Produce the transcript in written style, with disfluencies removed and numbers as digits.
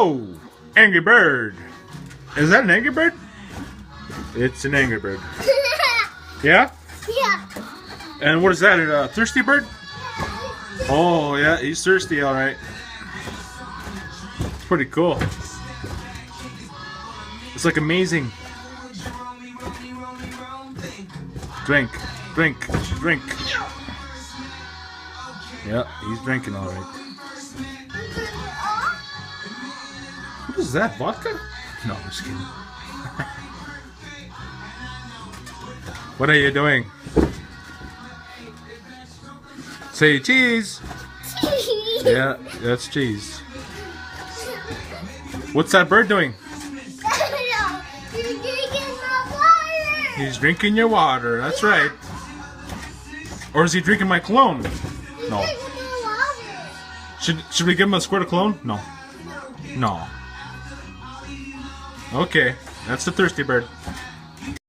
Oh, Angry Bird. Is that an Angry Bird? It's an Angry Bird. Yeah? Yeah. And what is that? A thirsty bird? Oh, yeah, he's thirsty, all right. It's pretty cool. It's like amazing. Drink, drink, drink. Yeah, he's drinking all right. What is that, vodka? No, I'm just kidding. What are you doing? Say cheese. Yeah, that's cheese. What's that bird doing? He's drinking your water. That's right. Or is he drinking my cologne? No. Should we give him a squirt of cologne? No. No. Okay, that's the thirsty bird.